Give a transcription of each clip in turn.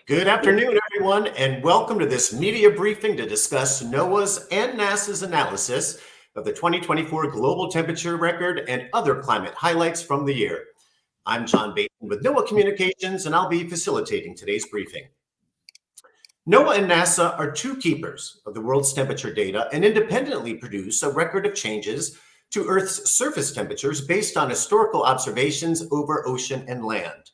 Good afternoon, everyone, and welcome to this media briefing to discuss NOAA's and NASA's analysis of the 2024 global temperature record and other climate highlights from the year. I'm John Bateman with NOAA Communications, and I'll be facilitating today's briefing. NOAA and NASA are two keepers of the world's temperature data and independently produce a record of changes to Earth's surface temperatures based on historical observations over ocean and land.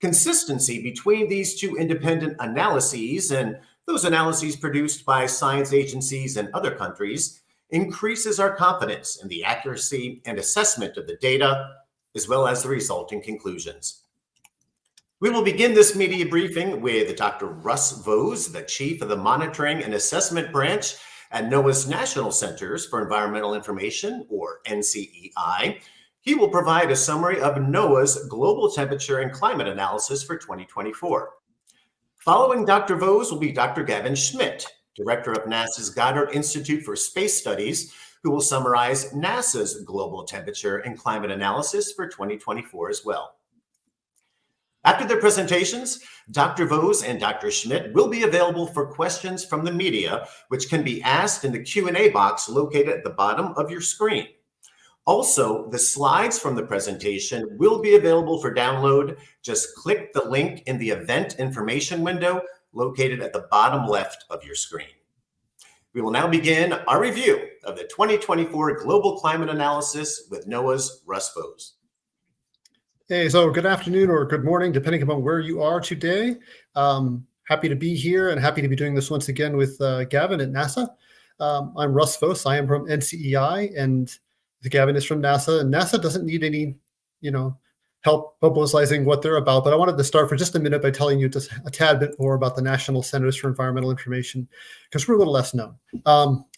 Consistency between these two independent analyses and those analyses produced by science agencies in other countries increases our confidence in the accuracy and assessment of the data, as well as the resulting conclusions. We will begin this media briefing with Dr. Russ Vose, the Chief of the Monitoring and Assessment Branch at NOAA's National Centers for Environmental Information, or NCEI. He will provide a summary of NOAA's global temperature and climate analysis for 2024. Following Dr. Vose will be Dr. Gavin Schmidt, Director of NASA's Goddard Institute for Space Studies, who will summarize NASA's global temperature and climate analysis for 2024 as well. After their presentations, Dr. Vose and Dr. Schmidt will be available for questions from the media, which can be asked in the Q&A box located at the bottom of your screen. Also, the slides from the presentation will be available for download. Just click the link in the event information window located at the bottom left of your screen. We will now begin our review of the 2024 Global Climate Analysis with NOAA's Russ Vose. Hey, so good afternoon or good morning, depending upon where you are today. Happy to be here and happy to be doing this once again with Gavin at NASA. I'm Russ Vose. I am from NCEI, and Gavin is from NASA, and NASA doesn't need any, help publicizing what they're about. But I wanted to start for just a minute by telling you just a tad bit more about the National Centers for Environmental Information, because we're a little less known.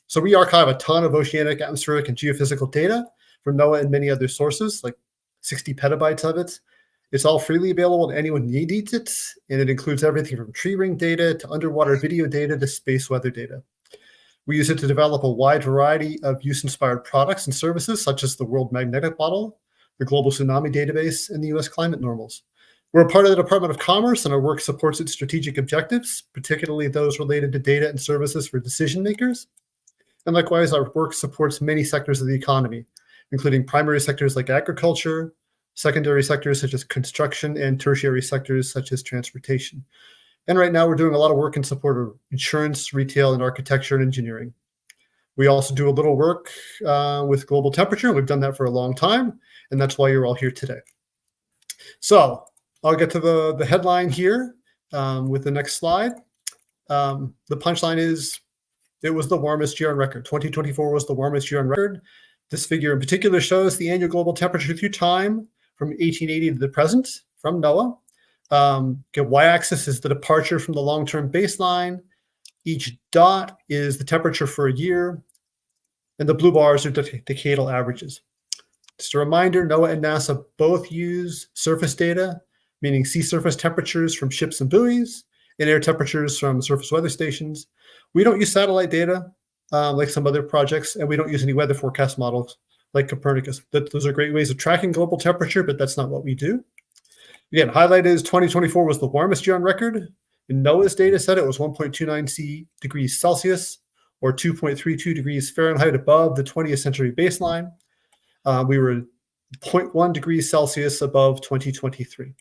So we archive a ton of oceanic, atmospheric, and geophysical data from NOAA and many other sources, like 60 petabytes of it. It's all freely available to anyone who needs it, and it includes everything from tree ring data to underwater video data to space weather data. We use it to develop a wide variety of use-inspired products and services, such as the World Magnetic Model, the Global Tsunami Database, and the U.S. Climate Normals. We're a part of the Department of Commerce, and our work supports its strategic objectives, particularly those related to data and services for decision makers. And likewise, our work supports many sectors of the economy, including primary sectors like agriculture, secondary sectors such as construction, and tertiary sectors such as transportation. And right now we're doing a lot of work in support of insurance, retail, and architecture and engineering. We also do a little work with global temperature. We've done that for a long time, and that's why you're all here today. So I'll get to the headline here with the next slide. The punchline is it was the warmest year on record. 2024 was the warmest year on record. This figure in particular shows the annual global temperature through time from 1880 to the present from NOAA. Y-axis is the departure from the long-term baseline. Each dot is the temperature for a year, and the blue bars are decadal averages. Just a reminder, NOAA and NASA both use surface data, meaning sea surface temperatures from ships and buoys, and air temperatures from surface weather stations. We don't use satellite data like some other projects, and we don't use any weather forecast models like Copernicus. Those are great ways of tracking global temperature, but that's not what we do. Again, highlight is 2024 was the warmest year on record. In NOAA's data set, it was 1.29 degrees Celsius, or 2.32 degrees Fahrenheit above the 20th century baseline. We were 0.1 degrees Celsius above 2023.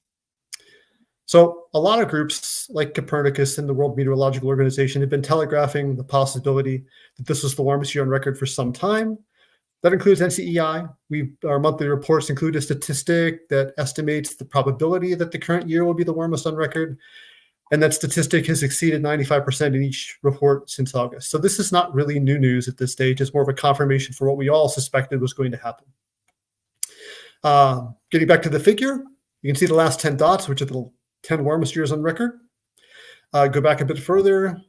So a lot of groups like Copernicus and the World Meteorological Organization have been telegraphing the possibility that this was the warmest year on record for some time. That includes NCEI. Our monthly reports include a statistic that estimates the probability that the current year will be the warmest on record. And that statistic has exceeded 95% in each report since August. So this is not really new news at this stage. It's more of a confirmation for what we all suspected was going to happen. Getting back to the figure, you can see the last 10 dots, which are the 10 warmest years on record. Go back a bit further,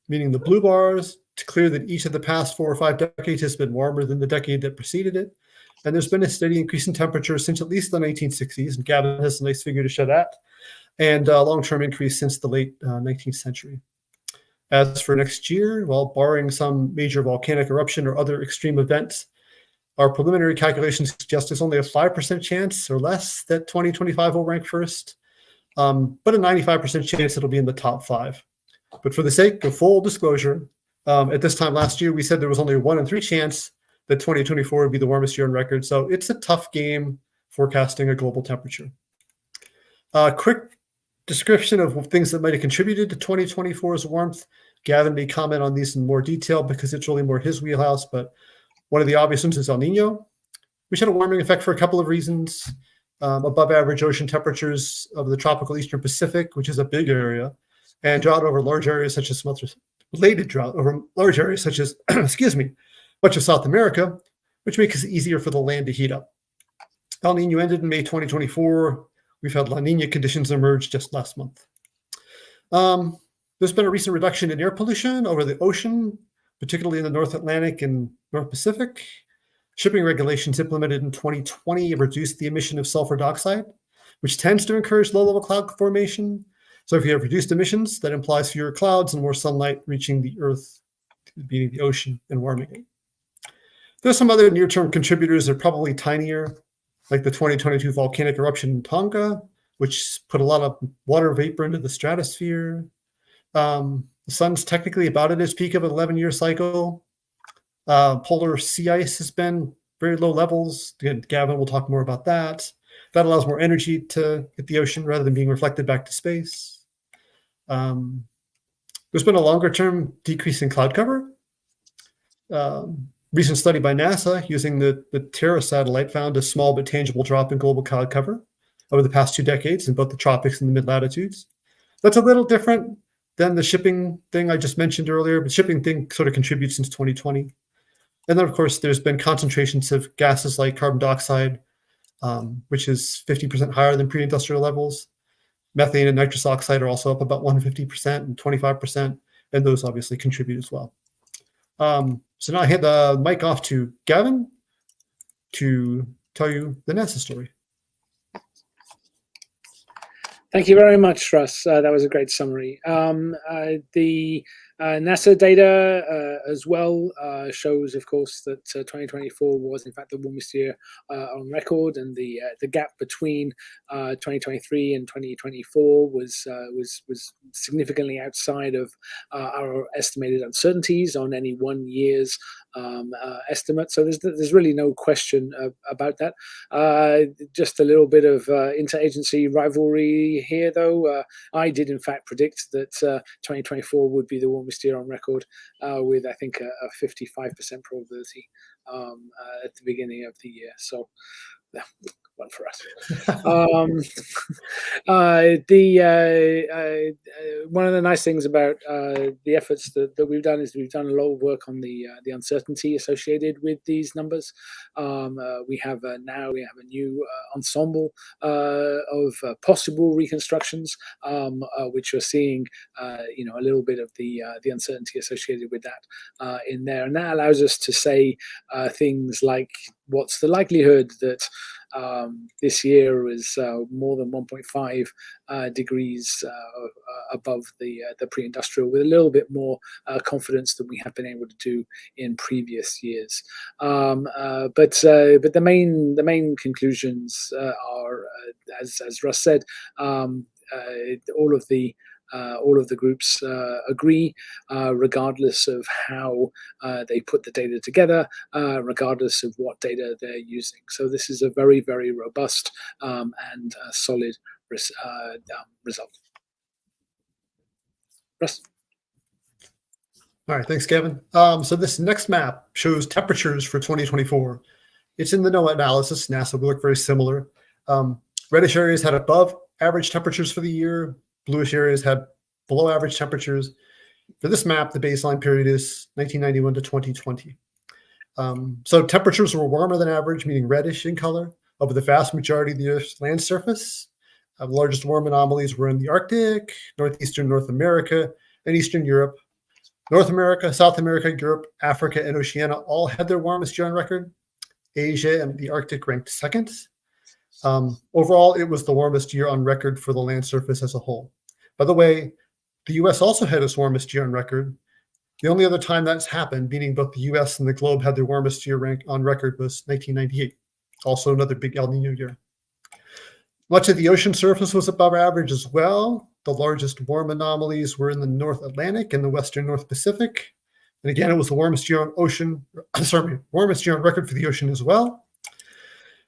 meaning the blue bars. It's clear that each of the past 4 or 5 decades has been warmer than the decade that preceded it. And there's been a steady increase in temperature since at least the 1960s. And Gavin has a nice figure to show that. And a long-term increase since the late 19th century. As for next year, well, barring some major volcanic eruption or other extreme events, our preliminary calculations suggest there's only a 5% chance or less that 2025 will rank first. but a 95% chance it'll be in the top 5. But for the sake of full disclosure, at this time last year, we said there was only a 1 in 3 chance that 2024 would be the warmest year on record. So it's a tough game forecasting a global temperature. Quick description of things that might have contributed to 2024's warmth. Gavin may comment on these in more detail because it's really more his wheelhouse, but one of the obvious ones is El Nino, which had a warming effect for a couple of reasons. Above average ocean temperatures of the tropical Eastern Pacific, which is a big area, and drought over large areas such as related drought over large areas such as, excuse me, much of South America, which makes it easier for the land to heat up. El Nino ended in May 2024. We've had La Nina conditions emerge just last month. There's been a recent reduction in air pollution over the ocean, particularly in the North Atlantic and North Pacific. Shipping regulations implemented in 2020 have reduced the emission of sulfur dioxide, which tends to encourage low-level cloud formation. So if you have reduced emissions, that implies fewer clouds and more sunlight reaching the Earth, being the ocean, and warming it. There's some other near-term contributors that are probably tinier, like the 2022 volcanic eruption in Tonga, which put a lot of water vapor into the stratosphere. The sun's technically about at its peak of an 11-year cycle. Polar sea ice has been very low levels. Again, Gavin will talk more about that. That allows more energy to hit the ocean rather than being reflected back to space. There's been a longer-term decrease in cloud cover. Recent study by NASA using the Terra satellite found a small but tangible drop in global cloud cover over the past 2 decades in both the tropics and the mid-latitudes. That's a little different than the shipping thing I just mentioned earlier, but shipping thing sort of contributes since 2020. And then, of course, there's been concentrations of gases like carbon dioxide, which is 50% higher than pre-industrial levels. Methane and nitrous oxide are also up about 150% and 25%, and those obviously contribute as well. So now I hand the mic off to Gavin to tell you the NASA story. Thank you very much, Russ. That was a great summary. The NASA data as well shows, of course, that 2024 was in fact the warmest year on record, and the gap between 2023 and 2024 was significantly outside of our estimated uncertainties on any 1 year's estimate. So there's really no question about that. Just a little bit of interagency rivalry here, though. I did in fact predict that 2024 would be the warmest year on record, with I think a 55% probability at the beginning of the year. So yeah, one for us. One of the nice things about the efforts that we've done is we've done a lot of work on the uncertainty associated with these numbers. We have a new ensemble of possible reconstructions, which are seeing a little bit of the uncertainty associated with that in there, and that allows us to say things like, what's the likelihood that this year is more than 1.5 degrees above the pre-industrial, with a little bit more confidence than we have been able to do in previous years. But the main conclusions are, as Russ said, all of the groups agree, regardless of how they put the data together, regardless of what data they're using. So this is a very, very robust and solid result. Russ? All right, thanks, Gavin. So this next map shows temperatures for 2024. It's in the NOAA analysis. NASA will look very similar. Reddish areas had above average temperatures for the year. Bluish areas had below average temperatures. For this map, the baseline period is 1991 to 2020. So temperatures were warmer than average, meaning reddish in color, over the vast majority of the Earth's land surface. The largest warm anomalies were in the Arctic, northeastern North America, and Eastern Europe. North America, South America, Europe, Africa, and Oceania all had their warmest year on record. Asia and the Arctic ranked second. Overall, it was the warmest year on record for the land surface as a whole. By the way, the US also had its warmest year on record. The only other time that's happened, meaning both the US and the globe had their warmest year on record, was 1998. Also another big El Nino year. Much of the ocean surface was above average as well. The largest warm anomalies were in the North Atlantic and the Western North Pacific. And again, it was the warmest year on warmest year on record for the ocean as well.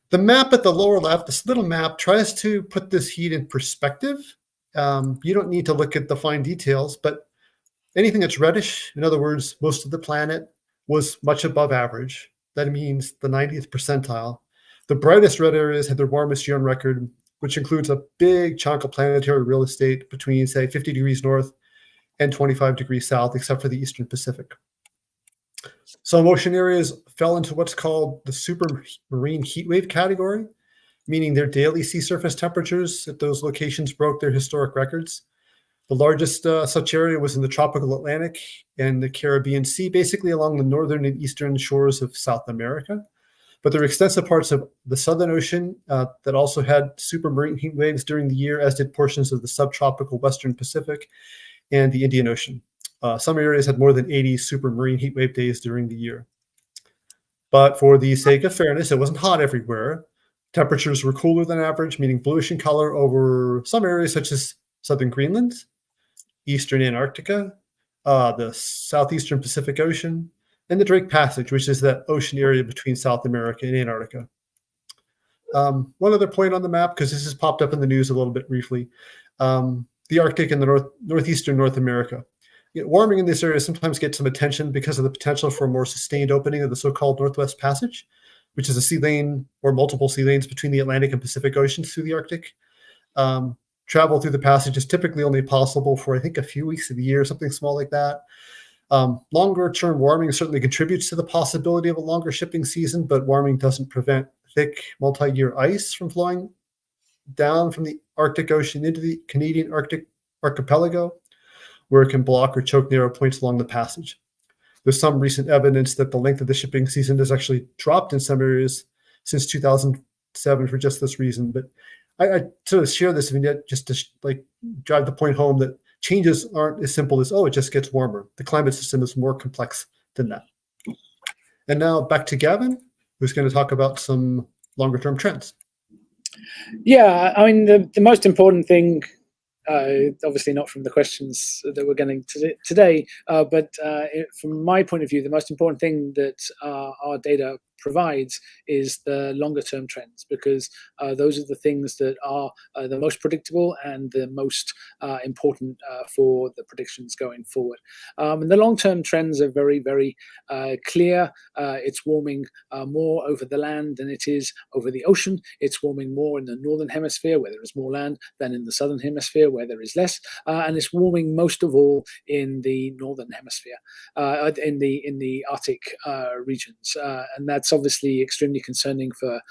The map at the lower left, this little map, tries to put this heat in perspective. You don't need to look at the fine details, but anything that's reddish, in other words, most of the planet, was much above average. That means the 90th percentile. The brightest red areas had their warmest year on record, which includes a big chunk of planetary real estate between, say, 50 degrees north and 25 degrees south, except for the Eastern Pacific. Some ocean areas fell into what's called the supermarine heat wave category, meaning their daily sea surface temperatures at those locations broke their historic records. The largest such area was in the tropical Atlantic and the Caribbean Sea, basically along the northern and eastern shores of South America. But there are extensive parts of the Southern Ocean that also had supermarine heat waves during the year, as did portions of the subtropical Western Pacific and the Indian Ocean. Some areas had more than 80 supermarine heat wave days during the year. But for the sake of fairness, it wasn't hot everywhere. Temperatures were cooler than average, meaning bluish in color over some areas such as southern Greenland, eastern Antarctica, the southeastern Pacific Ocean, and the Drake Passage, which is that ocean area between South America and Antarctica. One other point on the map, because this has popped up in the news a little bit briefly, the Arctic and the northeastern North America. Warming in this area sometimes gets some attention because of the potential for a more sustained opening of the so-called Northwest Passage, which is a sea lane or multiple sea lanes between the Atlantic and Pacific Oceans through the Arctic. Travel through the passage is typically only possible for, I think, a few weeks of the year, something small like that. Longer-term warming certainly contributes to the possibility of a longer shipping season, but warming doesn't prevent thick multi-year ice from flowing down from the Arctic Ocean into the Canadian Arctic archipelago, where it can block or choke narrow points along the passage. There's some recent evidence that the length of the shipping season has actually dropped in some areas since 2007 for just this reason. But I sort of share this vignette just to drive the point home that changes aren't as simple as, oh, it just gets warmer. The climate system is more complex than that. And now back to Gavin, who's going to talk about some longer term trends. Yeah, I mean, the most important thing, obviously not from the questions that we're getting today, but from my point of view, the most important thing that our data provides is the longer term trends, because those are the things that are the most predictable and the most important for the predictions going forward. And the long term trends are very, very clear. It's warming more over the land than it is over the ocean. It's warming more in the northern hemisphere, where there is more land, than in the southern hemisphere, where there is less. And it's warming most of all in the northern hemisphere, in the Arctic regions, and that's obviously extremely concerning for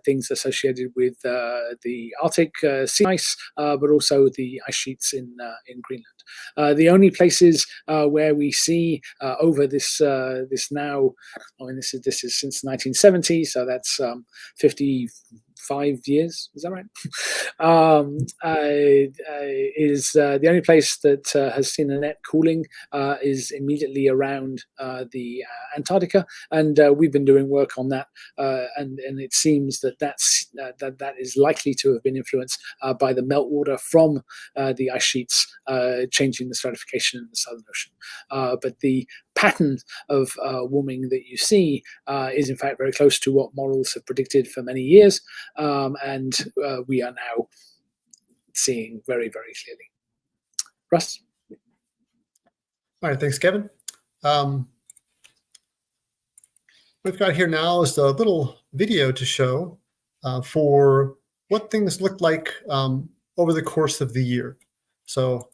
things associated with the Arctic sea ice, but also the ice sheets in Greenland. The only places where we see over this now, I mean, this is since 1970, so that's 55 years, is that right? Is the only place that has seen a net cooling is immediately around the Antarctica, and we've been doing work on that, and it seems that that is likely to have been influenced by the meltwater from the ice sheets changing the stratification in the Southern Ocean. But the pattern of warming that you see is in fact very close to what models have predicted for many years, and we are now seeing very, very clearly. Russ? All right, thanks, Kevin. We've got here now is a little video to show for what things look like over the course of the year. So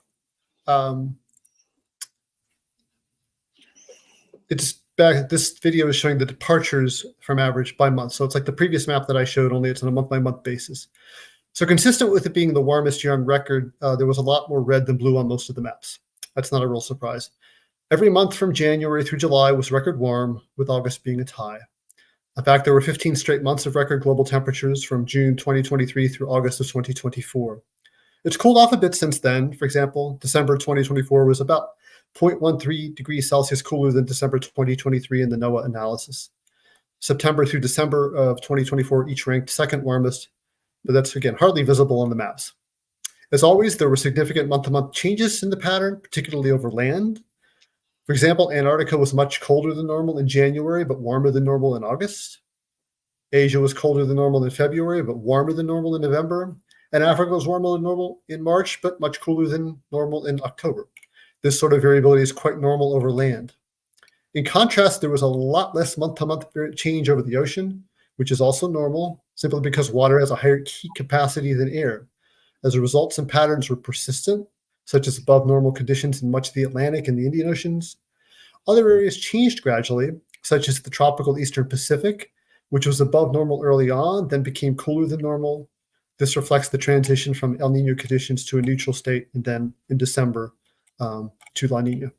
this video is showing the departures from average by month. So it's like the previous map that I showed, only it's on a month-by-month basis. So consistent with it being the warmest year on record, there was a lot more red than blue on most of the maps. That's not a real surprise. Every month from January through July was record warm, with August being a tie. In fact, there were 15 straight months of record global temperatures from June 2023 through August of 2024. It's cooled off a bit since then. For example, December 2024 was about 0.13 degrees Celsius cooler than December 2023 in the NOAA analysis. September through December of 2024 each ranked second warmest, but that's, again, hardly visible on the maps. As always, there were significant month-to-month changes in the pattern, particularly over land. For example, Antarctica was much colder than normal in January, but warmer than normal in August. Asia was colder than normal in February, but warmer than normal in November. And Africa was warmer than normal in March, but much cooler than normal in October. This sort of variability is quite normal over land. In contrast, there was a lot less month-to-month change over the ocean, which is also normal, simply because water has a higher heat capacity than air. As a result, some patterns were persistent, such as above normal conditions in much of the Atlantic and the Indian Oceans. Other areas changed gradually, such as the tropical Eastern Pacific, which was above normal early on, then became cooler than normal. This reflects the transition from El Nino conditions to a neutral state, and then in December to La Nina.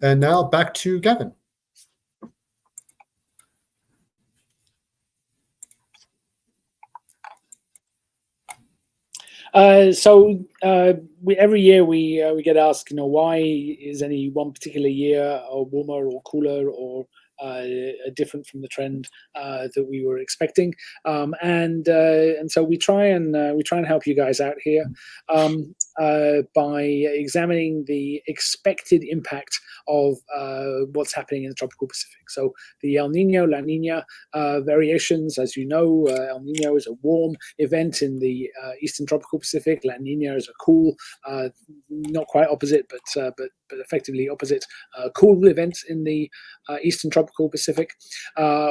And now back to Gavin. Every year we get asked, why is any one particular year warmer or cooler or different from the trend that we were expecting, and so we try and help you guys out here by examining the expected impact of what's happening in the tropical Pacific. So the El Nino, La Nina variations, as you know, El Nino is a warm event in the eastern tropical Pacific. La Nina is a cool, not quite opposite, but effectively opposite, cool event in the eastern tropical Pacific.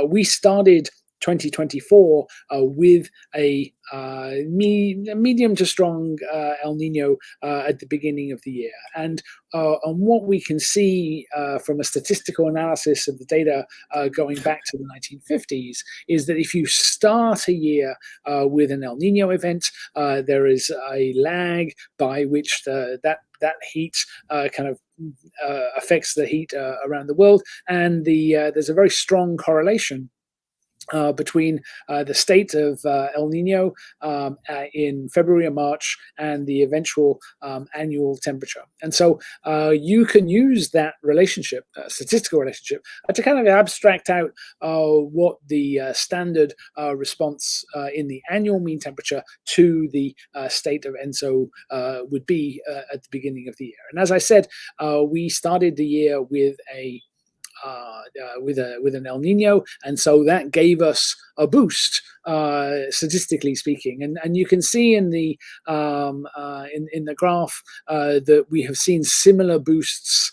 We started 2024 with a medium to strong El Nino at the beginning of the year. And what we can see from a statistical analysis of the data going back to the 1950s is that if you start a year with an El Nino event, there is a lag by which that heat kind of affects the heat around the world, and there's a very strong correlation between the state of El Nino in February and March and the eventual annual temperature. And so you can use that relationship, statistical relationship, to kind of abstract out what the standard response in the annual mean temperature to the state of ENSO would be at the beginning of the year. And as I said, we started the year with an El Nino, and so that gave us a boost, statistically speaking. And you can see in the graph that we have seen similar boosts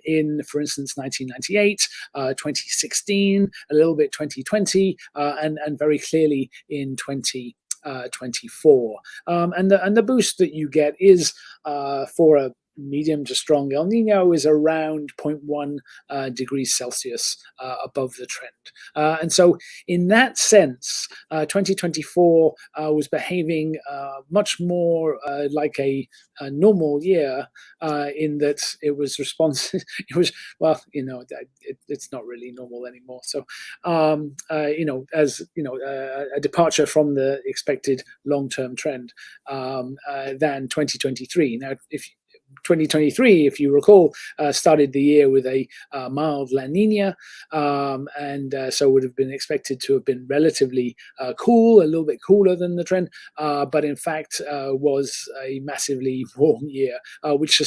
in, for instance, 1998, 2016, a little bit 2020, and very clearly in 2024. And the boost that you get is for a medium to strong El Nino is around 0.1 degrees Celsius above the trend. And so in that sense, 2024 was behaving much more like a normal year in that it was responsive. It was, well, it's not really normal anymore. So, as a departure from the expected long-term trend than 2023. Now, if 2023, if you recall, started the year with a mild La Nina, and so would have been expected to have been relatively cool, a little bit cooler than the trend, but in fact was a massively warm year, which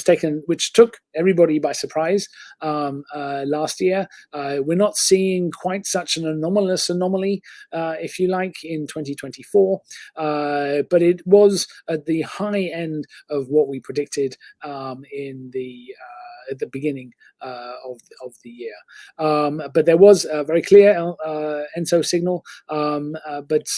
took everybody by surprise last year. We're not seeing quite such an anomalous anomaly, if you like, in 2024, but it was at the high end of what we predicted at the beginning of the year. But there was a very clear ENSO signal, but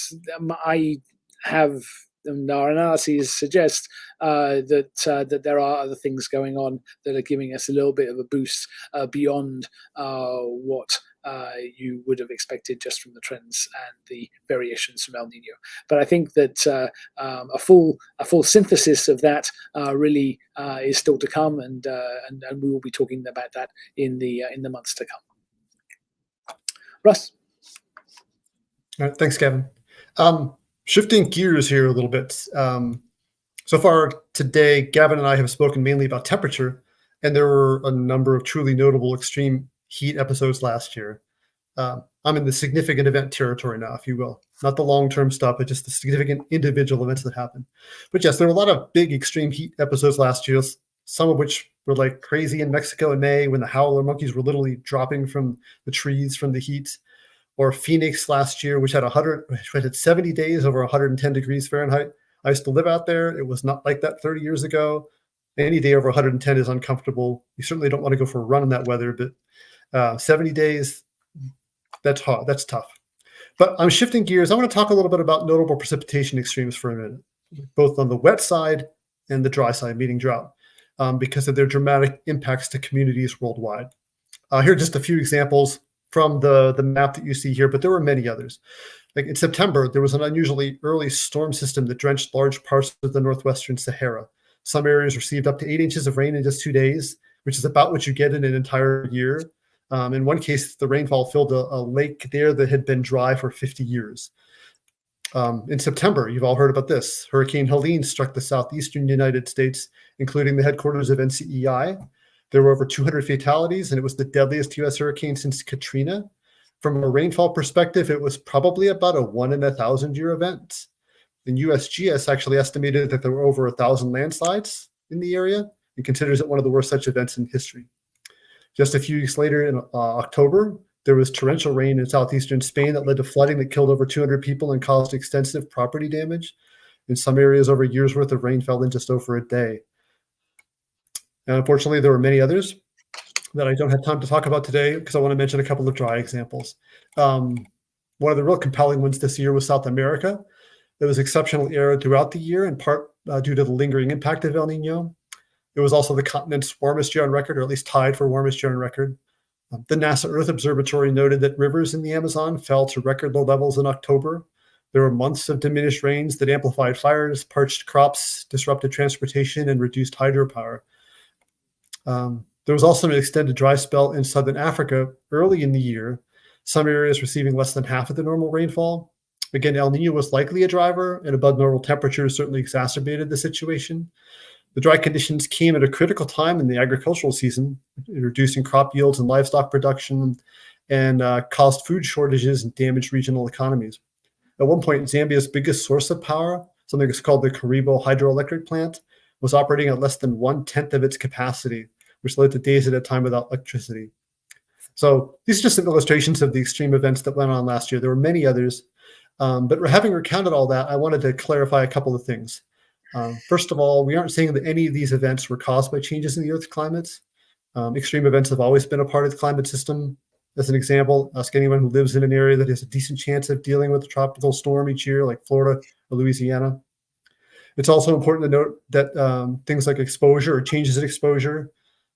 I have, and our analyses suggest that there are other things going on that are giving us a little bit of a boost beyond what you would have expected just from the trends and the variations from El Nino. But I think that a full synthesis of that really is still to come, and we will be talking about that in the months to come. Russ. All right, thanks, Gavin. Shifting gears here a little bit. So far today, Gavin and I have spoken mainly about temperature, and there were a number of truly notable extreme heat episodes last year. I'm in the significant event territory now, if you will. Not the long-term stuff, but just the significant individual events that happen. But yes, there were a lot of big extreme heat episodes last year, some of which were like crazy in Mexico in May when the howler monkeys were literally dropping from the trees from the heat. Or Phoenix last year, which had 70 days over 110 degrees Fahrenheit. I used to live out there. It was not like that 30 years ago. Any day over 110 is uncomfortable. You certainly don't want to go for a run in that weather, but 70 days, that's hard. That's tough. But I'm shifting gears. I want to talk a little bit about notable precipitation extremes for a minute, both on the wet side and the dry side, meaning drought, because of their dramatic impacts to communities worldwide. Here are just a few examples from the map that you see here, but there were many others. Like in September, there was an unusually early storm system that drenched large parts of the northwestern Sahara. Some areas received up to 8 inches of rain in just 2 days, which is about what you get in an entire year. In one case, the rainfall filled a lake there that had been dry for 50 years. In September, you've all heard about this. Hurricane Helene struck the southeastern United States, including the headquarters of NCEI. There were over 200 fatalities, and it was the deadliest U.S. hurricane since Katrina. From a rainfall perspective, it was probably about a 1 in 1,000 year event. And USGS actually estimated that there were over 1,000 landslides in the area and considers it one of the worst such events in history. Just a few weeks later in October, there was torrential rain in southeastern Spain that led to flooding that killed over 200 people and caused extensive property damage. In some areas, over a year's worth of rain fell in just over a day. And unfortunately, there were many others that I don't have time to talk about today because I want to mention a couple of dry examples. One of the real compelling ones this year was South America. It was exceptionally arid throughout the year, in part due to the lingering impact of El Nino. It was also the continent's warmest year on record, or at least tied for warmest year on record. The NASA Earth Observatory noted that rivers in the Amazon fell to record low levels in October. There were months of diminished rains that amplified fires, parched crops, disrupted transportation, and reduced hydropower. There was also an extended dry spell in southern Africa early in the year, some areas receiving less than half of the normal rainfall. Again, El Nino was likely a driver, and above normal temperatures certainly exacerbated the situation. The dry conditions came at a critical time in the agricultural season, reducing crop yields and livestock production, and caused food shortages and damaged regional economies. At one point, Zambia's biggest source of power, something that's called the Karibo hydroelectric plant, was operating at less than 1/10 of its capacity, which led to days at a time without electricity. So these are just some illustrations of the extreme events that went on last year. There were many others, but having recounted all that, I wanted to clarify a couple of things. First of all, we aren't saying that any of these events were caused by changes in the Earth's climates. Extreme events have always been a part of the climate system. As an example, ask anyone who lives in an area that has a decent chance of dealing with a tropical storm each year, like Florida or Louisiana. It's also important to note that things like exposure or changes in exposure,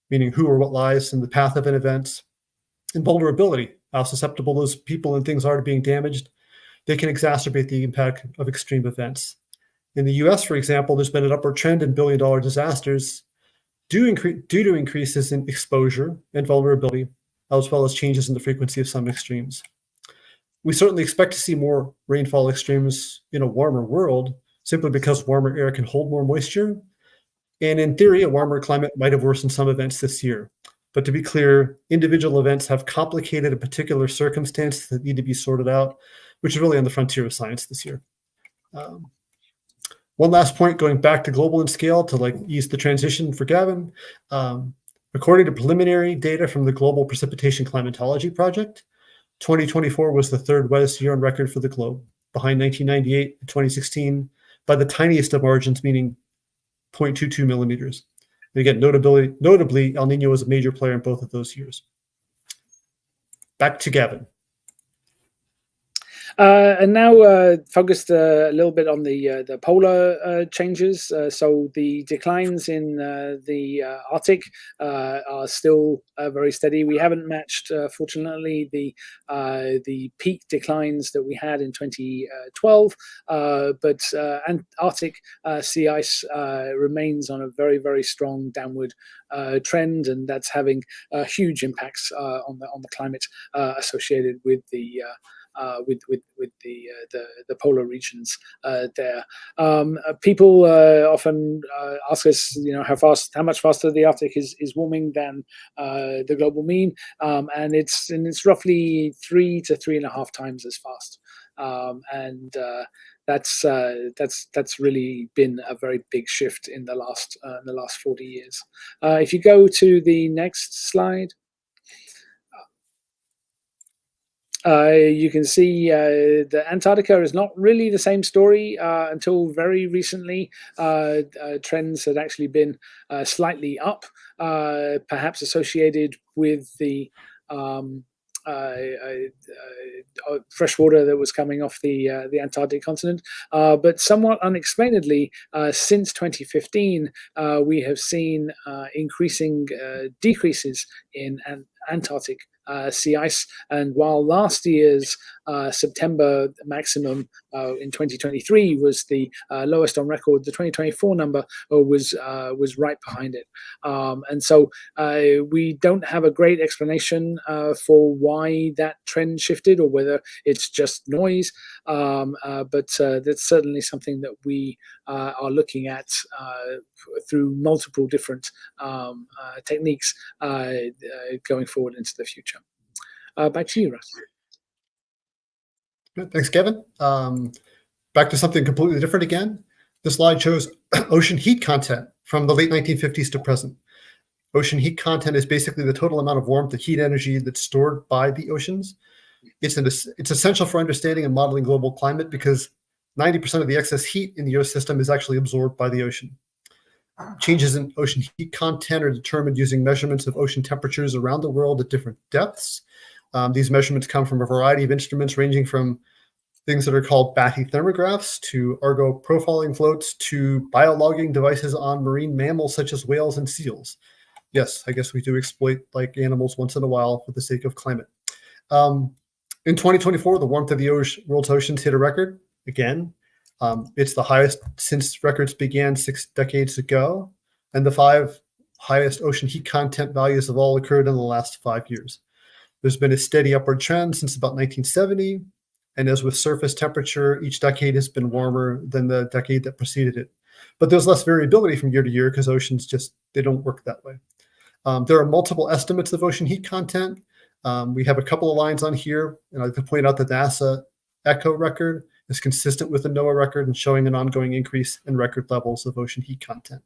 meaning who or what lies in the path of an event, and vulnerability, how susceptible those people and things are to being damaged, they can exacerbate the impact of extreme events. In the US, for example, there's been an upward trend in billion-dollar disasters due to increases in exposure and vulnerability, as well as changes in the frequency of some extremes. We certainly expect to see more rainfall extremes in a warmer world, simply because warmer air can hold more moisture. And in theory, a warmer climate might have worsened some events this year. But to be clear, individual events have complicated a particular circumstance that need to be sorted out, which is really on the frontier of science this year. One last point, going back to global in scale to ease the transition for Gavin. According to preliminary data from the Global Precipitation Climatology Project, 2024 was the third wettest year on record for the globe, behind 1998 and 2016 by the tiniest of margins, meaning 0.22 millimeters. And again, notably, El Nino was a major player in both of those years. Back to Gavin. And now focused a little bit on the polar changes. So the declines in the Arctic are still very steady. We haven't matched, fortunately, the peak declines that we had in 2012, but Arctic sea ice remains on a very, very strong downward trend, and that's having huge impacts on the climate associated with the with the polar regions there. People often ask us, how much faster the Arctic is warming than the global mean, and it's roughly 3 to 3.5 times as fast. That's really been a very big shift in the last 40 years. If you go to the next slide, you can see the Antarctica is not really the same story. Until very recently, trends had actually been slightly up, perhaps associated with the fresh water that was coming off the Antarctic continent, but somewhat unexplainedly, since 2015, we have seen increasing decreases in Antarctic sea ice. And while last year's September maximum in 2023 was the lowest on record, the 2024 number was right behind it. And so we don't have a great explanation for why that trend shifted, or whether it's just noise. But that's certainly something that we are looking at through multiple different techniques going forward into the future. Back to you, Russ. Thanks, Gavin. Back to something completely different again. This slide shows ocean heat content from the late 1950s to present. Ocean heat content is basically the total amount of warmth and heat energy that's stored by the oceans. It's essential for understanding and modeling global climate, because 90% of the excess heat in the Earth system is actually absorbed by the ocean. Changes in ocean heat content are determined using measurements of ocean temperatures around the world at different depths. These measurements come from a variety of instruments, ranging from things that are called bathythermographs to Argo profiling floats to biologging devices on marine mammals such as whales and seals. Yes, I guess we do exploit like animals once in a while for the sake of climate. In 2024, the warmth of the world's oceans hit a record again. It's the highest since records began 6 decades ago, and the 5 highest ocean heat content values have all occurred in the last 5 years. There's been a steady upward trend since about 1970, and as with surface temperature, each decade has been warmer than the decade that preceded it. But there's less variability from year to year, because oceans they don't work that way. There are multiple estimates of ocean heat content. We have a couple of lines on here, and I'd like to point out that the NASA ECHO record is consistent with the NOAA record and showing an ongoing increase in record levels of ocean heat content.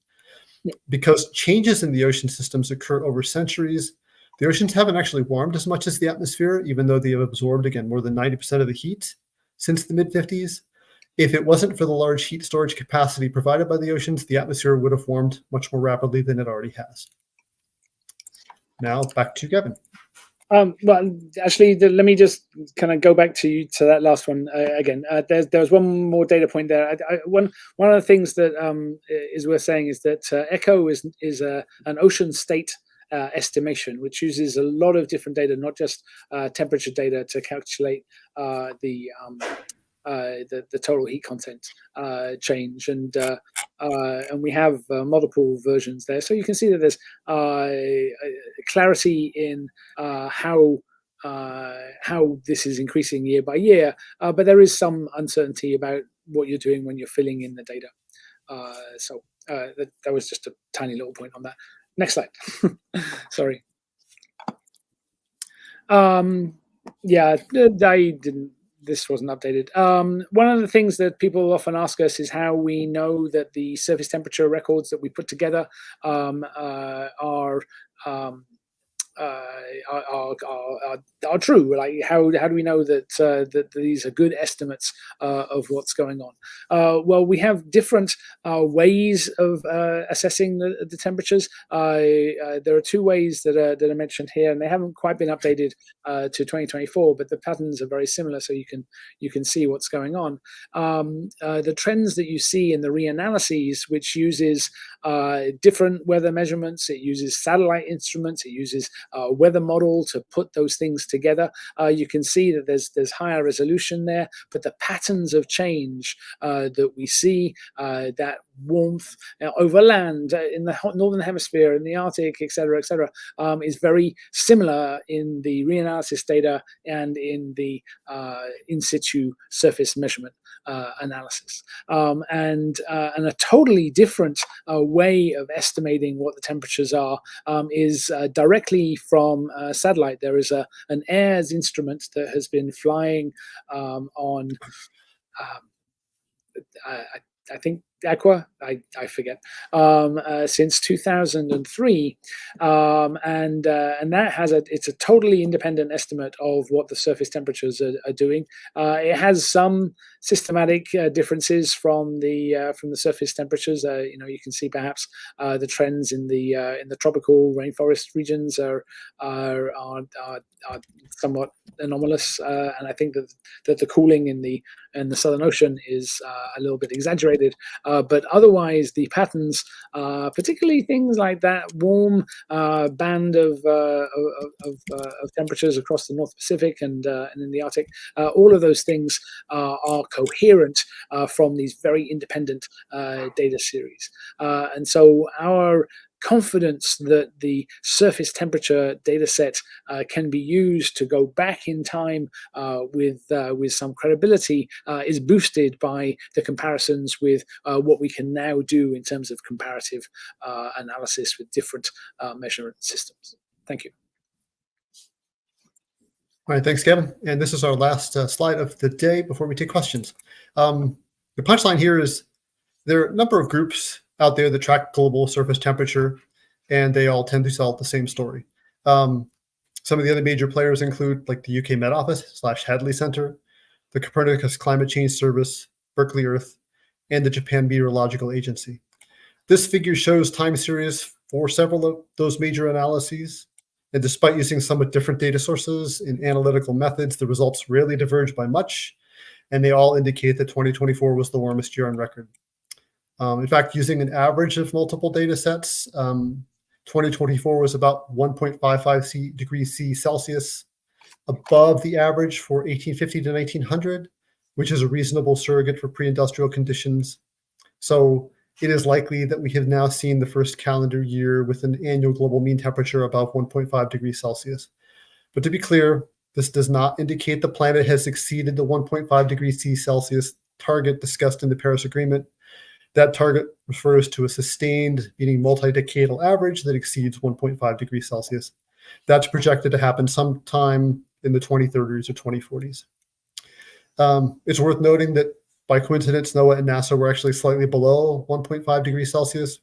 Because changes in the ocean systems occur over centuries, the oceans haven't actually warmed as much as the atmosphere, even though they have absorbed, again, more than 90% of the heat since the mid-50s. If it wasn't for the large heat storage capacity provided by the oceans, the atmosphere would have warmed much more rapidly than it already has. Now, back to Gavin. Well, actually, let me just kind of go back to that last one again. There was one more data point there. One of the things that is worth saying is that ECHO is an ocean state estimation, which uses a lot of different data, not just temperature data, to calculate the total heat content change, and we have multiple versions there. So you can see that there's clarity in how this is increasing year by year, but there is some uncertainty about what you're doing when you're filling in the data. So that was just a tiny little point on that. Next slide. Sorry. Yeah, I didn't. This wasn't updated. One of the things that people often ask us is how we know that the surface temperature records that we put together are true. Like, how do we know that that these are good estimates of what's going on? Well, we have different ways of assessing the temperatures. There are 2 ways that are mentioned here, and they haven't quite been updated to 2024, but the patterns are very similar, so you can see what's going on. The trends that you see in the reanalyses, which uses different weather measurements, it uses satellite instruments, it uses weather model to put those things together. You can see that there's higher resolution there, but the patterns of change that we see that warmth over land in the northern hemisphere, in the Arctic, et cetera, is very similar in the reanalysis data and in the in situ surface measurement analysis, and a totally different way of estimating what the temperatures are is directly from satellite. There is an AIRS instrument that has been flying on I think Aqua, I forget, since 2003, and that has it's a totally independent estimate of what the surface temperatures are doing. It has some systematic differences from the surface temperatures. You can see perhaps the trends in the tropical rainforest regions are somewhat anomalous, and I think that the cooling in the Southern Ocean is a little bit exaggerated. But otherwise, the patterns, particularly things like that warm band of temperatures across the North Pacific and in the Arctic, all of those things are coherent from these very independent data series. And so our confidence that the surface temperature data set can be used to go back in time with some credibility is boosted by the comparisons with what we can now do in terms of comparative analysis with different measurement systems. Thank you. All right, thanks, Gavin. And this is our last slide of the day before we take questions. The punchline here is there are a number of groups out there that track global surface temperature, and they all tend to tell the same story. Some of the other major players include like the UK Met Office / Hadley Center, the Copernicus Climate Change Service, Berkeley Earth, and the Japan Meteorological Agency. This figure shows time series for several of those major analyses, and despite using somewhat different data sources and analytical methods, the results rarely diverge by much, and they all indicate that 2024 was the warmest year on record. In fact, using an average of multiple data sets, 2024 was about 1.55 degrees Celsius above the average for 1850 to 1900, which is a reasonable surrogate for pre-industrial conditions. So it is likely that we have now seen the first calendar year with an annual global mean temperature above 1.5 degrees Celsius. But to be clear, this does not indicate the planet has exceeded the 1.5 degrees Celsius target discussed in the Paris Agreement. That target refers to a sustained, meaning multi-decadal average that exceeds 1.5 degrees Celsius. That's projected to happen sometime in the 2030s or 2040s. It's worth noting that by coincidence, NOAA and NASA were actually slightly below 1.5 degrees Celsius.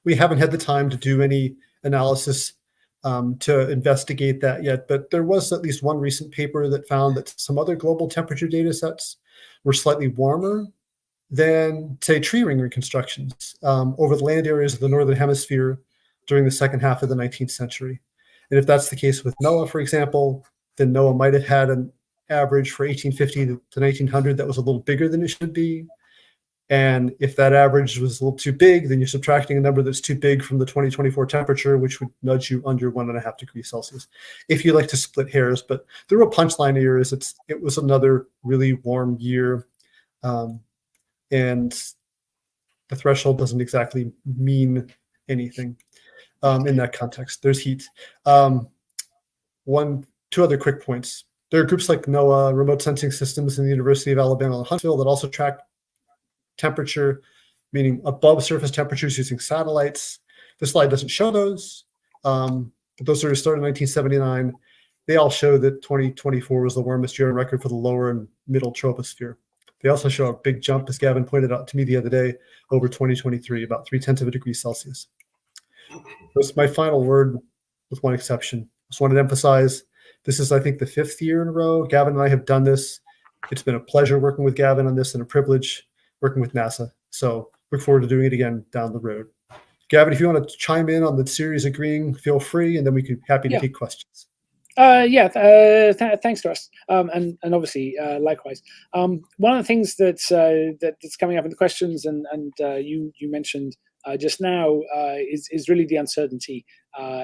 We haven't had the time to do any analysis to investigate that yet, but there was at least one recent paper that found that some other global temperature data sets were slightly warmer than, say, tree ring reconstructions over the land areas of the Northern Hemisphere during the second half of the 19th century. And if that's the case with NOAA, for example, then NOAA might have had an average for 1850 to 1900 that was a little bigger than it should be. And if that average was a little too big, then you're subtracting a number that's too big from the 2024 temperature, which would nudge you under 1.5 degrees Celsius, if you like to split hairs. But the real punchline here is it was another really warm year. And the threshold doesn't exactly mean anything in that context. There's heat. Two other quick points. There are groups like NOAA, remote sensing systems in the University of Alabama at Huntsville that also track temperature, meaning above surface temperatures using satellites. This slide doesn't show those, but those are started in 1979. They all show that 2024 was the warmest year on record for the lower and middle troposphere. They also show a big jump, as Gavin pointed out to me the other day, over 2023, about 0.3 degrees Celsius. That's my final word, with one exception. Just wanted to emphasize, this is, I think, the 5th year in a row. Gavin and I have done this. It's been a pleasure working with Gavin on this and a privilege working with NASA. So look forward to doing it again down the road. Gavin, if you want to chime in on the series agreeing, feel free, and then we can be happy to take questions. Thanks, Russ. And obviously, likewise. One of the things that's coming up in the questions, and you mentioned just now, is really the uncertainty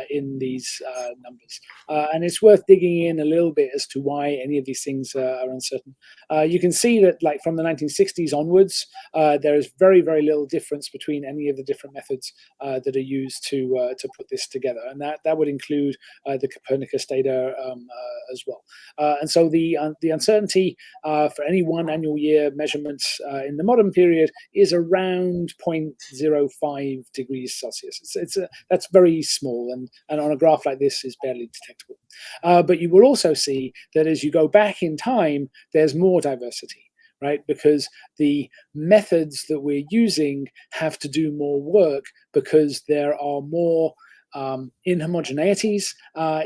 in these numbers. And it's worth digging in a little bit as to why any of these things are uncertain. You can see that, like, from the 1960s onwards, there is very, very little difference between any of the different methods that are used to put this together, and that would include the Copernicus data as well. And so the uncertainty for any one annual year measurement in the modern period is around 0.05 degrees Celsius. That's very small, and on a graph like this is barely detectable. But you will also see that as you go back in time, there's more diversity, right? Because the methods that we're using have to do more work because there are more inhomogeneities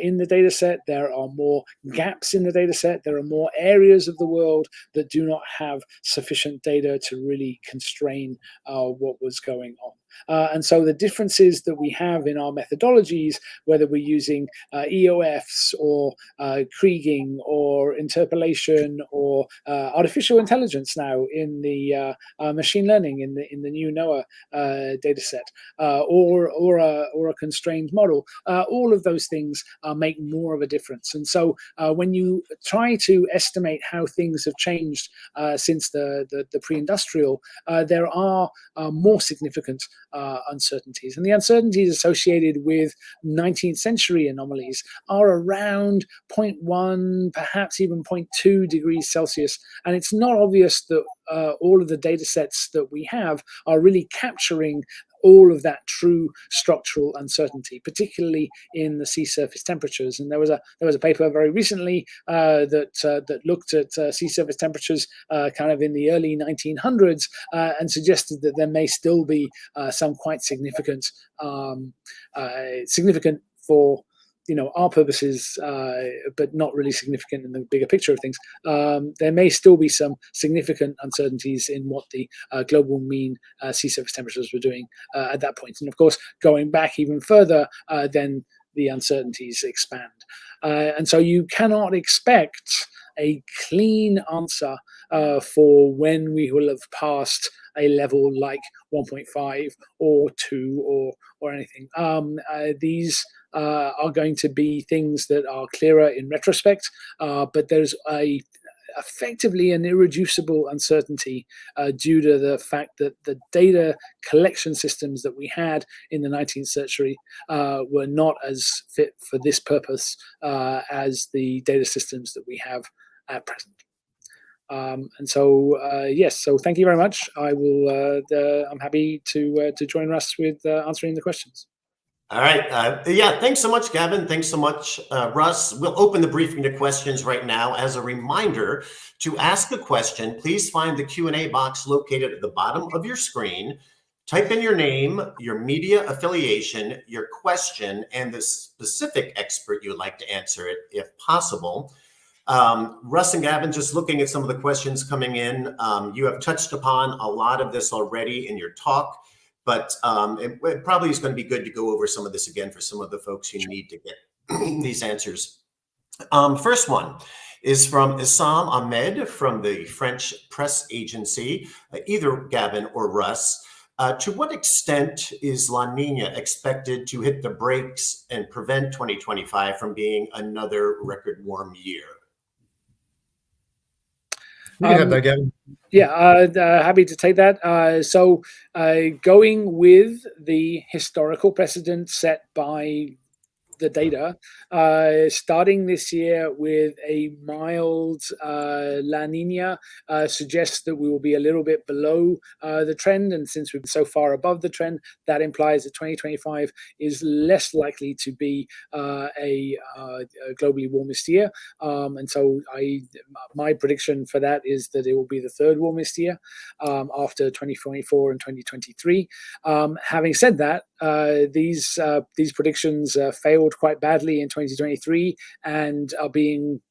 in the data set. There are more gaps in the data set. There are more areas of the world that do not have sufficient data to really constrain what was going on. And so the differences that we have in our methodologies, whether we're using EOFs or kriging or interpolation or artificial intelligence now in the machine learning in the new NOAA data set, or a constrained model, all of those things make more of a difference. And so when you try to estimate how things have changed since the pre-industrial, there are more significant uncertainties. And the uncertainties associated with 19th century anomalies are around 0.1, perhaps even 0.2 degrees Celsius. And it's not obvious that all of the data sets that we have are really capturing all of that true structural uncertainty, particularly in the sea surface temperatures. And there was a paper very recently that looked at sea surface temperatures kind of in the early 1900s and suggested that there may still be some quite significant for our purposes, but not really significant in the bigger picture of things. There may still be some significant uncertainties in what the global mean sea surface temperatures were doing at that point. And of course, going back even further, then the uncertainties expand. And so you cannot expect a clean answer for when we will have passed a level like 1.5 or 2 or anything. These are going to be things that are clearer in retrospect, but there's effectively an irreducible uncertainty due to the fact that the data collection systems that we had in the 19th century were not as fit for this purpose as the data systems that we have at present. And so, yes, so thank you very much. I'm happy to join Russ with answering the questions. All right. Yeah, thanks so much, Gavin. Thanks so much, Russ. We'll open the briefing to questions right now. As a reminder, to ask a question, please find the Q&A box located at the bottom of your screen. Type in your name, your media affiliation, your question, and the specific expert you would like to answer it, if possible. Russ and Gavin, just looking at some of the questions coming in, you have touched upon a lot of this already in your talk. But it probably is going to be good to go over some of this again for some of the folks who need to get these answers. First one is from Issam Ahmed from the French press agency, either Gavin or Russ. To what extent is La Nina expected to hit the brakes and prevent 2025 from being another record warm year? You can have that, Gavin. Yeah, happy to take that. So going with the historical precedent set by the data, starting this year with a mild La Nina suggests that we will be a little bit below the trend. And since we've been so far above the trend, that implies that 2025 is less likely to be a globally warmest year. And so my prediction for that is that it will be the third warmest year after 2024 and 2023. Having said that, these predictions failed quite badly in 2023 and are being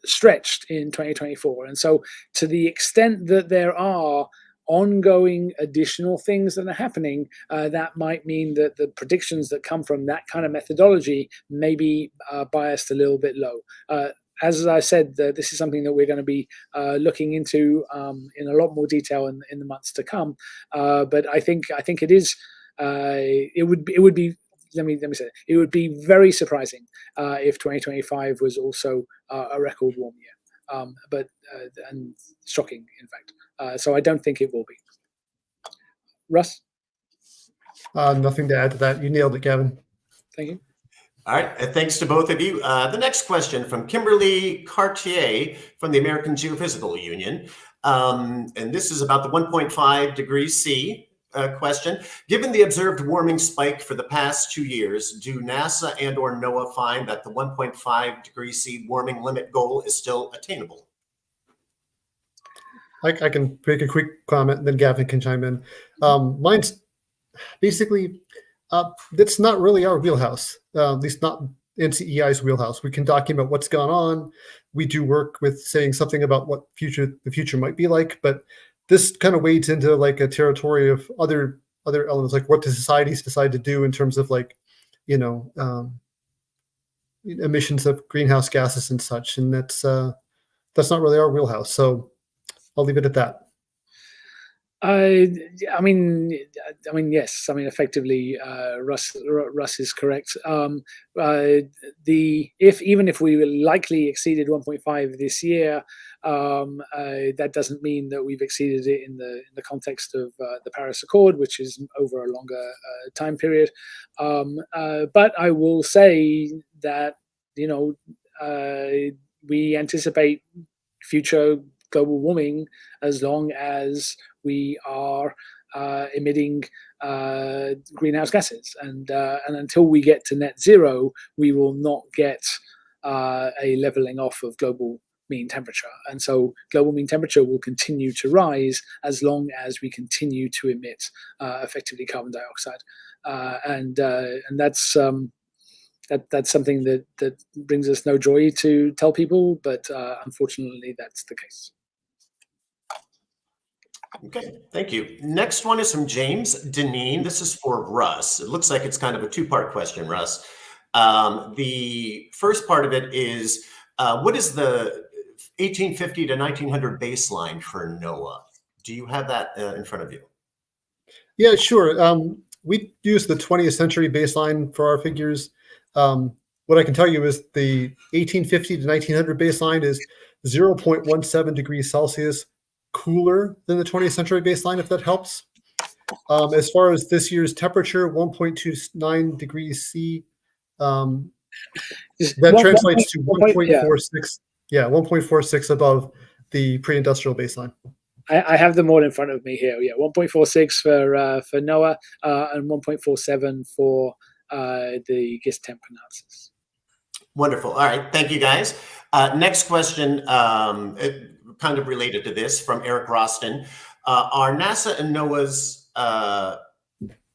stretched in 2024. And so to the extent that there are ongoing additional things that are happening, that might mean that the predictions that come from that kind of methodology may be biased a little bit low. As I said, this is something that we're going to be looking into in a lot more detail in the months to come. But I think it is it would be let me say it would be very surprising if 2025 was also a record warm year, and shocking, in fact. So I don't think it will be. Russ? Nothing to add to that. You nailed it, Gavin. Thank you. All right, thanks to both of you. The next question from Kimberly Cartier from the American Geophysical Union. And this is about the 1.5 degrees C question. Given the observed warming spike for the past 2 years, do NASA and or NOAA find that the 1.5 degrees C warming limit goal is still attainable? I can make a quick comment, and then Gavin can chime in. Mine's basically, that's not really our wheelhouse, at least not NCEI's wheelhouse. We can document what's gone on. We do work with saying something about what the future might be like, but this kind of wades into like a territory of other elements, like what do societies decide to do in terms of like, emissions of greenhouse gases and such, and that's not really our wheelhouse. So I'll leave it at that. I mean, yes. I mean, effectively, Russ is correct. Even if we likely exceeded 1.5 this year, that doesn't mean that we've exceeded it in the context of the Paris Accord, which is over a longer time period. But I will say that we anticipate future global warming as long as we are emitting greenhouse gases, and until we get to net zero, we will not get a leveling off of global mean temperature. And so global mean temperature will continue to rise as long as we continue to emit effectively carbon dioxide, and that's something that brings us no joy to tell people, but unfortunately that's the case. Okay, thank you. Next one is from James Deneen. This is for Russ. It looks like it's kind of a two-part question, Russ. The first part of it is, what is the 1850 to 1900 baseline for NOAA? Do you have that in front of you? Yeah, sure. We use the 20th century baseline for our figures. What I can tell you is the 1850 to 1900 baseline is 0.17 degrees Celsius cooler than the 20th century baseline, if that helps. As far as this year's temperature, 1.29 degrees C, that translates to 1.46. Yeah, 1.46 above the pre-industrial baseline. I have them all in front of me here. Yeah, 1.46 for NOAA and 1.47 for the GIST temp analysis. Wonderful. All right, thank you guys. Next question, kind of related to this, from Eric Roston. Are NASA and NOAA's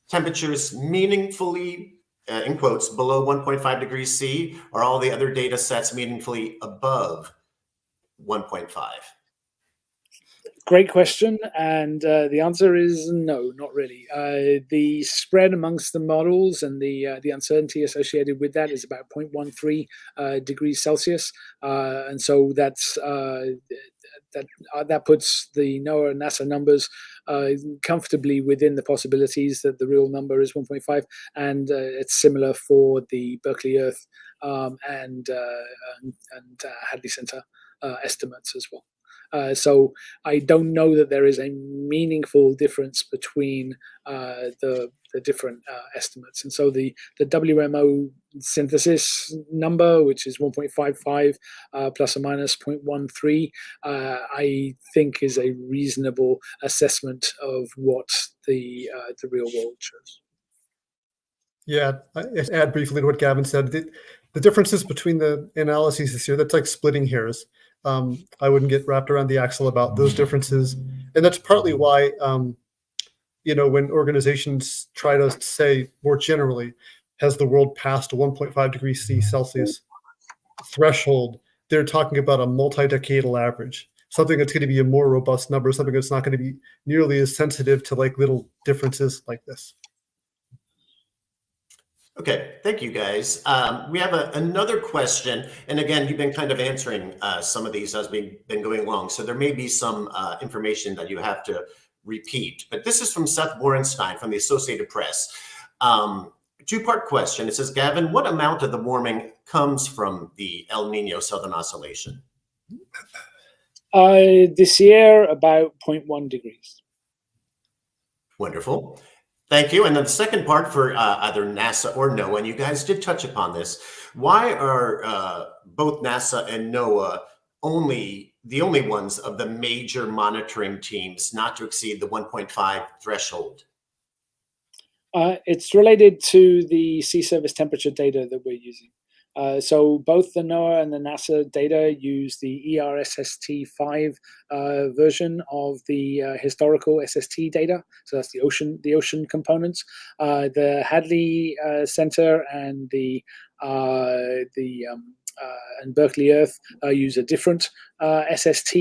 temperatures meaningfully, in quotes, below 1.5 degrees C, or all the other data sets meaningfully above 1.5? Great question, and the answer is no, not really. The spread amongst the models and the uncertainty associated with that is about 0.13 degrees Celsius, and so that's that puts the NOAA and NASA numbers comfortably within the possibilities that the real number is 1.5, and it's similar for the Berkeley Earth and Hadley Center estimates as well. So I don't know that there is a meaningful difference between the different estimates. And so the WMO synthesis number, which is 1.55 plus or minus 0.13, I think is a reasonable assessment of what the real world shows. Yeah, I add briefly to what Gavin said. The differences between the analyses this year, that's like splitting hairs. I wouldn't get wrapped around the axle about those differences. And that's partly why, when organizations try to say more generally, has the world passed a 1.5 degrees Celsius threshold, they're talking about a multi-decadal average, something that's going to be a more robust number, something that's not going to be nearly as sensitive to like little differences like this. Okay, thank you, guys. We have another question, and again, you've been kind of answering some of these as we've been going along, so there may be some information that you have to repeat. But this is from Seth Borenstein from the Associated Press. two-part question. It says, Gavin, what amount of the warming comes from the El Nino Southern Oscillation? This year, about 0.1 degrees. Wonderful. Thank you. And then the second part for either NASA or NOAA, and you guys did touch upon this. Why are both NASA and NOAA the only ones of the major monitoring teams not to exceed the 1.5 threshold? It's related to the sea surface temperature data that we're using. So both the NOAA and the NASA data use the ERSST5 version of the historical SST data. So that's the ocean components. The Hadley Center and the and Berkeley Earth use a different SST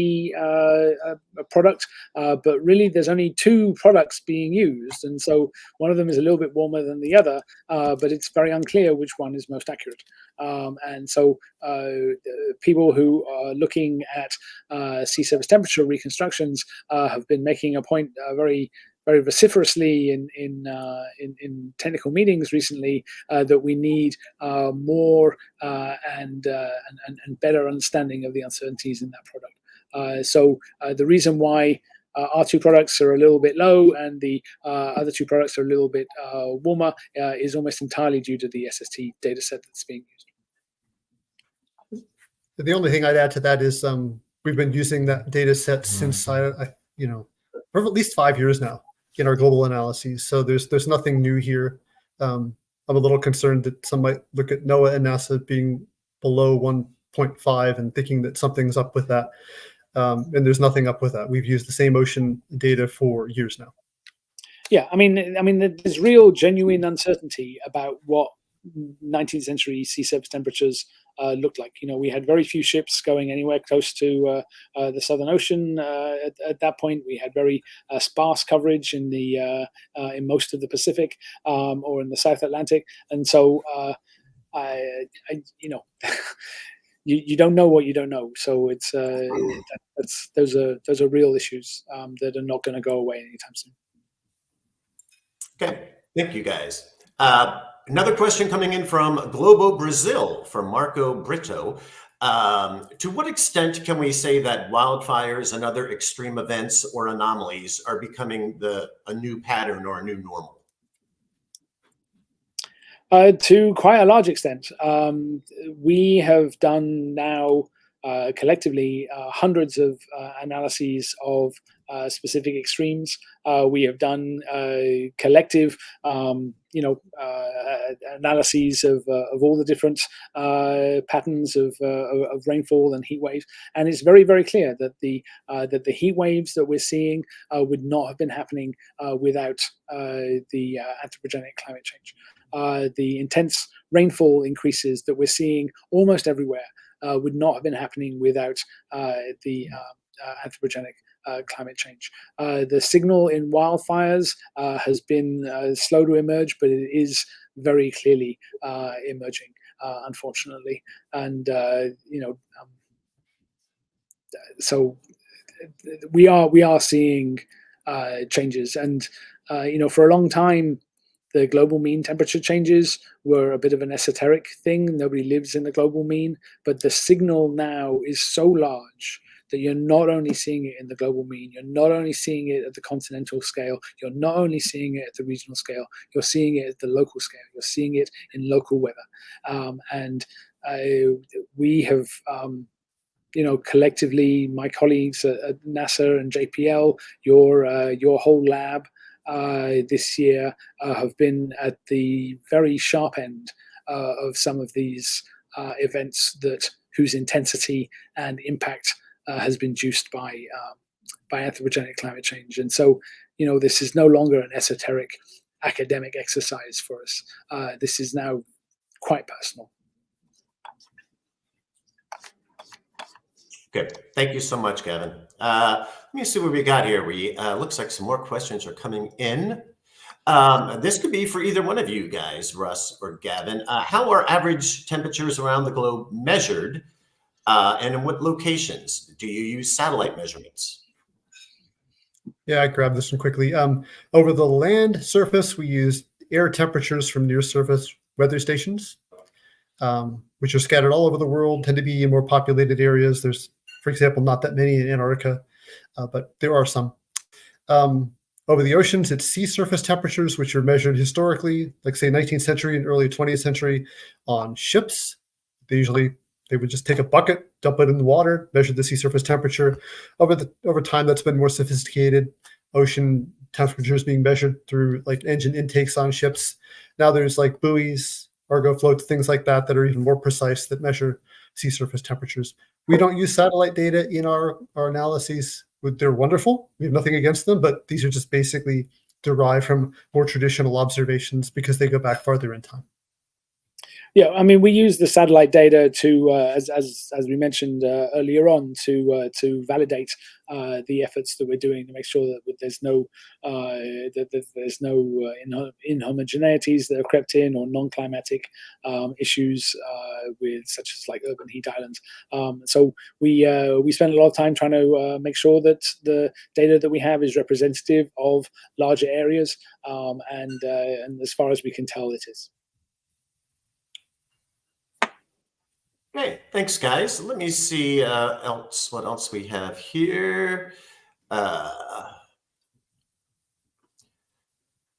product, but really there's only two products being used, and so one of them is a little bit warmer than the other, but it's very unclear which one is most accurate. And so people who are looking at sea surface temperature reconstructions have been making a point very vociferously in technical meetings recently that we need more and better understanding of the uncertainties in that product. So the reason why our two products are a little bit low and the other two products are a little bit warmer is almost entirely due to the SST data set that's being used. The only thing I'd add to that is we've been using that data set since for at least 5 years now in our global analyses. So there's nothing new here. I'm a little concerned that some might look at NOAA and NASA being below 1.5 and thinking that something's up with that. And there's nothing up with that. We've used the same ocean data for years now. Yeah, I mean, there's real, genuine uncertainty about what 19th century sea surface temperatures looked like. We had very few ships going anywhere close to the Southern Ocean at that point. We had very sparse coverage in in most of the Pacific or in the South Atlantic, and so you don't know what you don't know. So it's those are real issues that are not going to go away anytime soon. Okay, thank you guys. Another question coming in from Globo Brazil, from Marco Brito. To what extent can we say that wildfires and other extreme events or anomalies are becoming a new pattern or a new normal? To quite a large extent. We have done now collectively hundreds of analyses of specific extremes. We have done collective analyses of all the different patterns of rainfall and heat waves, and it's very, very clear that the heat waves that we're seeing would not have been happening without the anthropogenic climate change. The intense rainfall increases that we're seeing almost everywhere would not have been happening without the anthropogenic climate change. The signal in wildfires has been slow to emerge, but it is very clearly emerging, unfortunately. And so we are seeing changes, and for a long time, the global mean temperature changes were a bit of an esoteric thing. Nobody lives in the global mean, but the signal now is so large that you're not only seeing it in the global mean, you're not only seeing it at the continental scale, you're not only seeing it at the regional scale, you're seeing it at the local scale, you're seeing it in local weather. And we have, collectively, my colleagues at NASA and JPL, your whole lab, this year have been at the very sharp end of some of these events whose intensity and impact has been juiced by anthropogenic climate change. And so, this is no longer an esoteric academic exercise for us. This is now quite personal. Okay, thank you so much, Gavin. Let me see what we got here. Looks like some more questions are coming in. This could be for either one of you guys, Russ or Gavin. How are average temperatures around the globe measured, and in what locations? Do you use satellite measurements? Yeah, I grabbed this one quickly. Over the land surface, we use air temperatures from near-surface weather stations, which are scattered all over the world, tend to be in more populated areas. There's, for example, not that many in Antarctica, but there are some. Over the oceans, it's sea surface temperatures, which are measured historically, like say 19th century and early 20th century on ships. They would just take a bucket, dump it in the water, measure the sea surface temperature. Over time, that's been more sophisticated. Ocean temperatures being measured through like engine intakes on ships. Now there's like buoys, cargo floats, things like that are even more precise that measure sea surface temperatures. We don't use satellite data in our analyses. They're wonderful. We have nothing against them, but these are just basically derived from more traditional observations because they go back farther in time. Yeah, I mean, we use the satellite data to, as we mentioned earlier on, to validate the efforts that we're doing to make sure that there's no inhomogeneities that have crept in or non-climatic issues with such as like urban heat islands. So we spend a lot of time trying to make sure that the data that we have is representative of larger areas, and as far as we can tell, it is. Okay, thanks, guys. Let me see what else we have here. All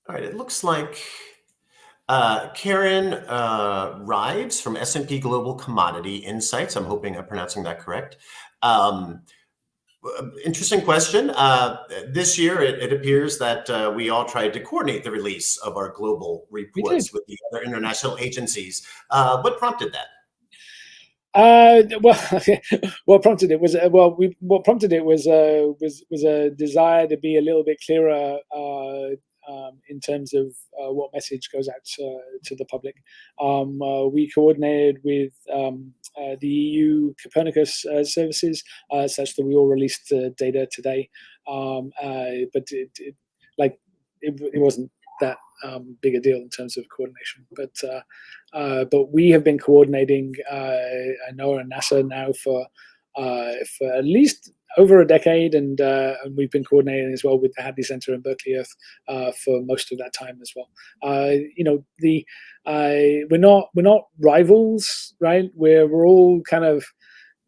right, it looks like Karen Rives from S&P Global Commodity Insights. I'm hoping I'm pronouncing that correct. Interesting question. This year, it appears that we all tried to coordinate the release of our global reports with the other international agencies. What prompted that? What prompted it was a desire to be a little bit clearer in terms of what message goes out to the public. We coordinated with the EU Copernicus services such that we all released data today, but it wasn't that big a deal in terms of coordination, but we have been coordinating NOAA and NASA now for at least over a decade, and we've been coordinating as well with the Hadley Center in Berkeley Earth for most of that time as well. We're not rivals, right? We're all kind of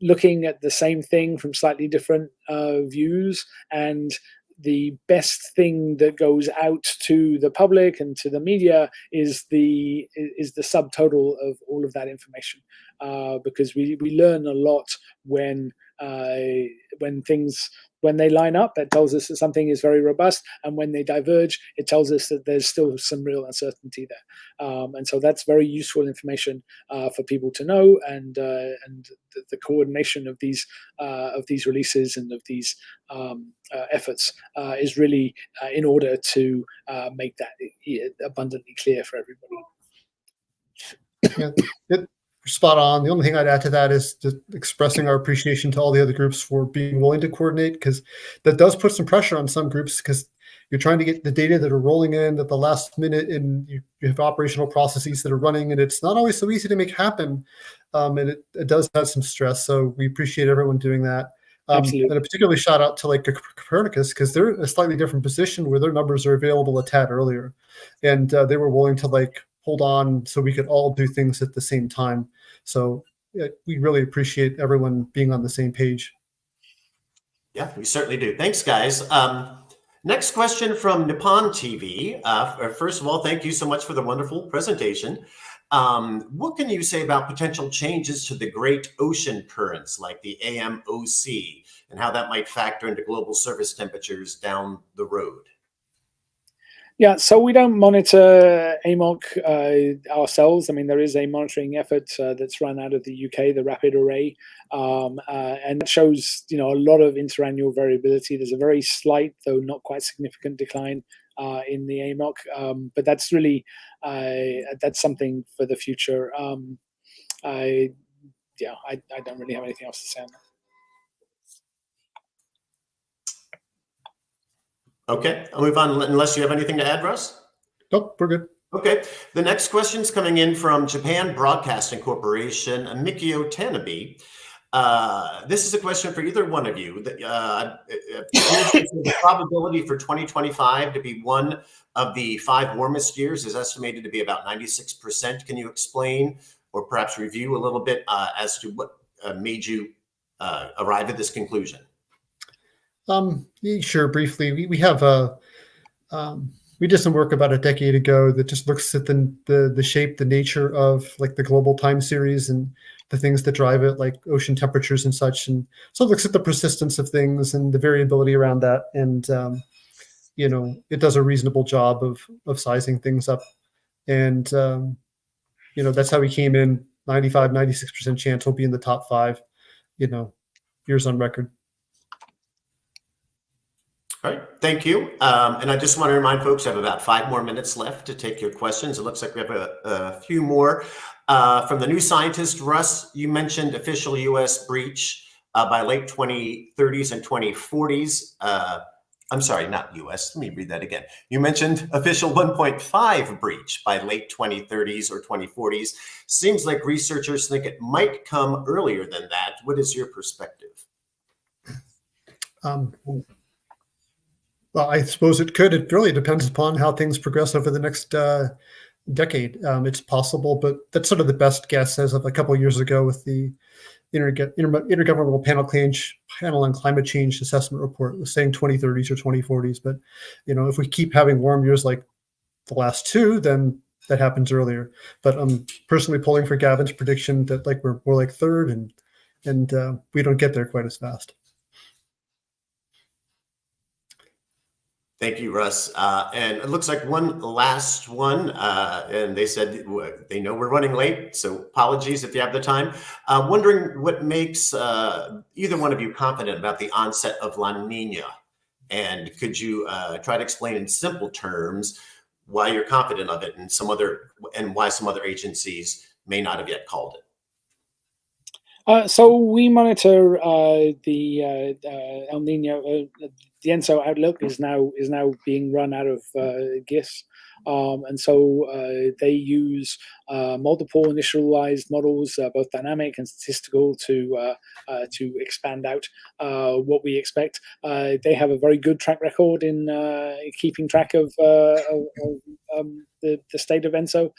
looking at the same thing from slightly different views, and the best thing that goes out to the public and to the media is the subtotal of all of that information, because we learn a lot when they line up. That tells us that something is very robust, and when they diverge, it tells us that there's still some real uncertainty there. And so that's very useful information for people to know, and the coordination of these releases and of these efforts is really in order to make that abundantly clear for everybody. Yeah, spot on. The only thing I'd add to that is just expressing our appreciation to all the other groups for being willing to coordinate, because that does put some pressure on some groups, because you're trying to get the data that are rolling in at the last minute, and you have operational processes that are running, and it's not always so easy to make happen. And it does have some stress. So we appreciate everyone doing that. Absolutely. And a particularly shout out to like Copernicus, because they're in a slightly different position where their numbers are available a tad earlier, and they were willing to like hold on so we could all do things at the same time. So we really appreciate everyone being on the same page. Yeah, we certainly do. Thanks, guys. Next question from Nippon TV. First of all, thank you so much for the wonderful presentation. What can you say about potential changes to the great ocean currents like the AMOC and how that might factor into global surface temperatures down the road? Yeah, so we don't monitor AMOC ourselves. I mean, there is a monitoring effort that's run out of the UK, the Rapid Array, and it shows, a lot of interannual variability. There's a very slight, though not quite significant, decline in the AMOC, but that's really that's something for the future. I don't really have anything else to say on that. Okay, I'll move on unless you have anything to add, Russ? Nope, we're good. Okay, the next question's coming in from Japan Broadcasting Corporation, Mikio Tanabe. This is a question for either one of you. The probability for 2025 to be one of the 5 warmest years is estimated to be about 96%. Can you explain or perhaps review a little bit as to what made you arrive at this conclusion? Sure. Briefly, we have we did some work about a decade ago that just looks at the shape, the nature of like the global time series and the things that drive it, like ocean temperatures and such. And so it looks at the persistence of things and the variability around that. And it does a reasonable job of sizing things up. And that's how we came in. 95, 96% chance we'll be in the top 5, years on record. All right, thank you. And I just want to remind folks I have about 5 more minutes left to take your questions. It looks like we have a few more. From the New Scientist, Russ, you mentioned official U.S. breach by late 2030s and 2040s. I'm sorry, not U.S. Let me read that again. You mentioned official 1.5 breach by late 2030s or 2040s. Seems like researchers think it might come earlier than that. What is your perspective? Well, I suppose it could. It really depends upon how things progress over the next decade. It's possible, but that's sort of the best guess as of a couple of years ago with the Intergovernmental Panel on Climate Change Assessment Report was saying 2030s or 2040s. But, if we keep having warm years like the last 2, then that happens earlier. But I'm personally pulling for Gavin's prediction that like we're more like 3rd and we don't get there quite as fast. Thank you, Russ. And it looks like one last one, and they said they know we're running late, so apologies if you have the time. Wondering what makes either one of you confident about the onset of La Nina, and could you try to explain in simple terms why you're confident of it, and why some other agencies may not have yet called it? So we monitor the El Nino. The ENSO outlook is now being run out of GIS, and so they use multiple initialized models, both dynamic and statistical, to expand out what we expect. They have a very good track record in keeping track of the state of ENSO.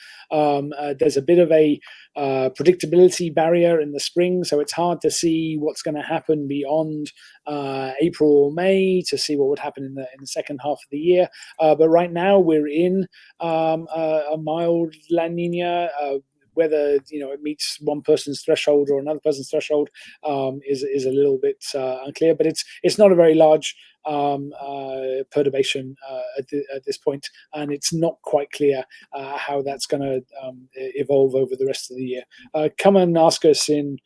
There's a bit of a predictability barrier in the spring, so it's hard to see what's going to happen beyond April or May to see what would happen in the second half of the year. But right now we're in a mild La Nina. Whether it meets one person's threshold or another person's threshold is a little bit unclear. But it's not a very large perturbation at this point, and it's not quite clear how that's going to evolve over the rest of the year. Come and ask us in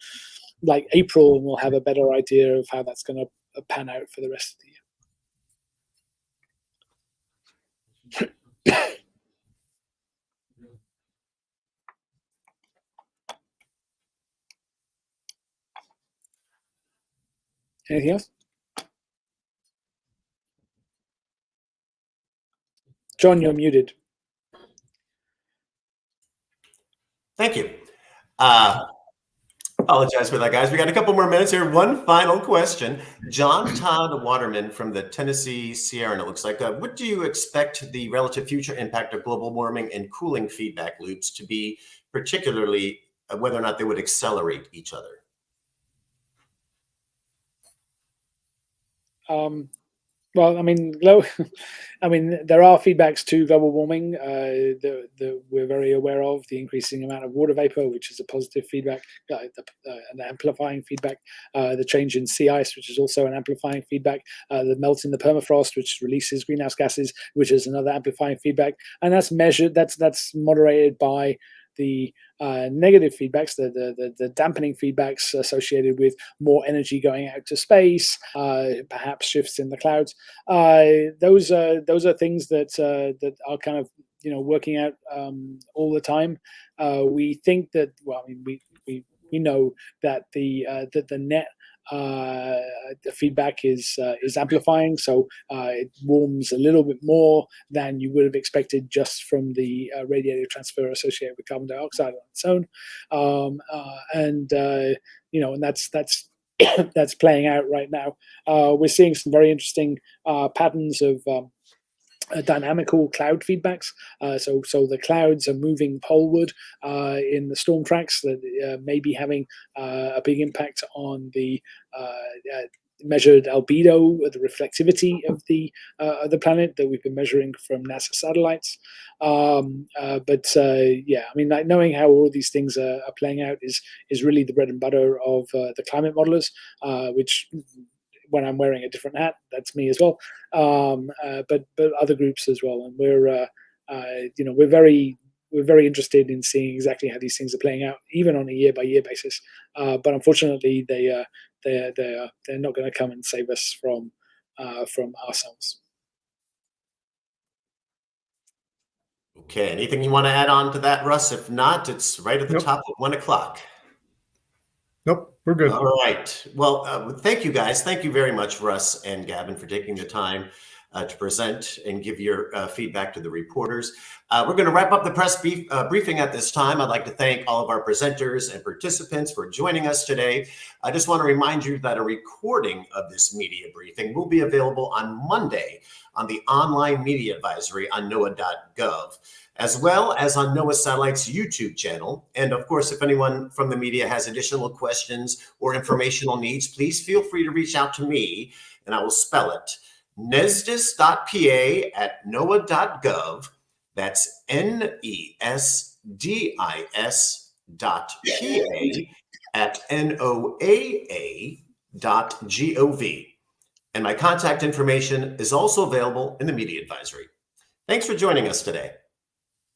like April, and we'll have a better idea of how that's going to pan out for the rest of the year. Anything else? John, you're muted. Thank you. Apologize for that, guys. We got a couple more minutes here. One final question. John Todd Waterman from the Tennessee Sierra, it looks like. What do you expect the relative future impact of global warming and cooling feedback loops to be, particularly whether or not they would accelerate each other? Well, I mean, there are feedbacks to global warming that we're very aware of. The increasing amount of water vapor, which is a positive feedback, an amplifying feedback. The change in sea ice, which is also an amplifying feedback. The melt in the permafrost, which releases greenhouse gases, which is another amplifying feedback. And that's measured. That's moderated by the negative feedbacks, the dampening feedbacks associated with more energy going out to space, perhaps shifts in the clouds. Those are things that are kind of working out all the time. We think that we know that the net the feedback is amplifying, so it warms a little bit more than you would have expected just from the radiative transfer associated with carbon dioxide on its own. And and that's that's playing out right now. We're seeing some very interesting patterns of dynamical cloud feedbacks. So the clouds are moving poleward in the storm tracks that may be having a big impact on the measured albedo, the reflectivity of the planet that we've been measuring from NASA satellites. Yeah, I mean, like, knowing how all these things are playing out is really the bread and butter of the climate modelers, which, when I'm wearing a different hat, that's me as well. But other groups as well, and we're very interested in seeing exactly how these things are playing out, even on a year-by-year basis. But unfortunately, they're not going to come and save us from ourselves. Okay, anything you want to add on to that, Russ? If not, it's right at the top of 1 o'clock. Nope, we're good. All right. Well, thank you, guys. Thank you very much, Russ and Gavin, for taking the time to present and give your feedback to the reporters. We're going to wrap up the press briefing at this time. I'd like to thank all of our presenters and participants for joining us today. I just want to remind you that a recording of this media briefing will be available on Monday on the online media advisory on NOAA.gov, as well as on NOAA Satellite's YouTube channel. And of course, if anyone from the media has additional questions or informational needs, please feel free to reach out to me, and I will spell it: NESDIS.PA@NOAA.gov. That's NESDIS.PA@NOAA.gov. And my contact information is also available in the media advisory. Thanks for joining us today.